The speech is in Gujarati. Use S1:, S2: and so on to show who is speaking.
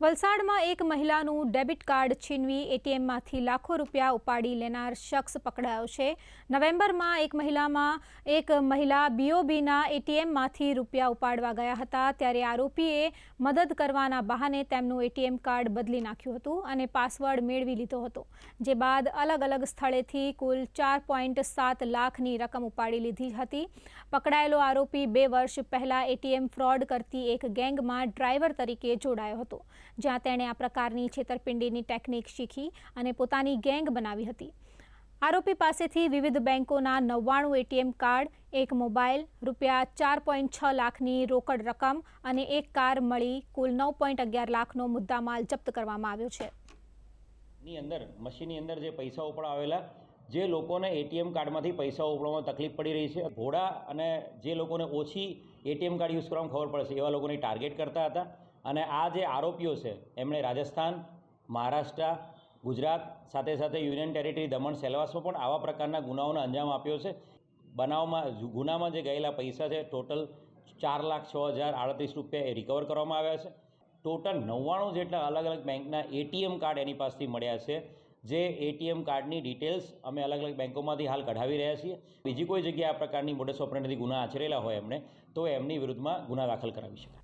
S1: વલસાડમાં એક મહિલાનું ડેબિટ કાર્ડ છીનવી એટીએમમાંથી લાખો રૂપિયા ઉપાડી લેનાર શખ્સ પકડાયો છે। નવેમ્બરમાં એક મહિલા બીઓબીના એટીએમમાંથી રૂપિયા ઉપાડવા ગયા હતા ત્યારે આરોપીએ મદદ કરવાના બહાને તેમનું એટીએમ કાર્ડ બદલી નાખ્યું હતું અને પાસવર્ડ મેળવી લીધો હતો, જે બાદ અલગ અલગ સ્થળેથી કુલ 4.7 લાખની રકમ ઉપાડી લીધી હતી। પકડાયેલો આરોપી 2 વર્ષ પહેલા એટીએમ ફ્રોડ કરતી એક ગેંગમાં ડ્રાઈવર તરીકે જોડાયો હતો, જ્યાં તેણે આ પ્રકારની છેતરપિંડીની ટેકનિક શીખી અને પોતાની ગેંગ બનાવી હતી। આરોપી પાસેથી વિવિધ બેંકોના 99 એટીએમ કાર્ડ, એક મોબાઈલ, રૂપિયા 4.6 લાખની રોકડ રકમ અને એક કાર મળી કુલ 9.11 લાખનો મુદ્દામાલ જપ્ત કરવામાં આવ્યો છે।
S2: મશીનની અંદર જે પૈસા ઉપડાવેલા જે લોકોને એટીએમ કાર્ડમાંથી પૈસા ઉપડવામાં તકલીફ પડી રહી છે, ભોળા અને જે લોકોને ઓછી એટીએમ કાર્ડ યુઝ કરવામાં ખબર પડશે એવા લોકોને ટાર્ગેટ કરતા હતા। અને આ જે આરોપીઓ છે એમણે રાજસ્થાન, મહારાષ્ટ્ર, ગુજરાત સાથે સાથે યુનિયન ટેરેટરી દમણ સેલવાસમાં પણ આવા પ્રકારના ગુનાઓનો અંજામ આપ્યો છે। ગુનામાં જે ગયેલા પૈસા છે ટોટલ 4,06,038 રૂપિયા એ રિકવર કરવામાં આવ્યા છે। ટોટલ 99 જેટલા અલગ અલગ બેંકના એટીએમ કાર્ડ એની પાસેથી મળ્યા છે, જે એટીએમ કાર્ડની ડિટેલ્સ અમે અલગ અલગ બેંકોમાંથી હાલ કઢાવી રહ્યા છીએ। બીજી કોઈ જગ્યાએ આ પ્રકારની મોડસ ઓપરેન્ડીથી ગુના આચરેલા હોય એમણે તો એમની વિરુદ્ધમાં ગુના દાખલ કરાવી શકાય।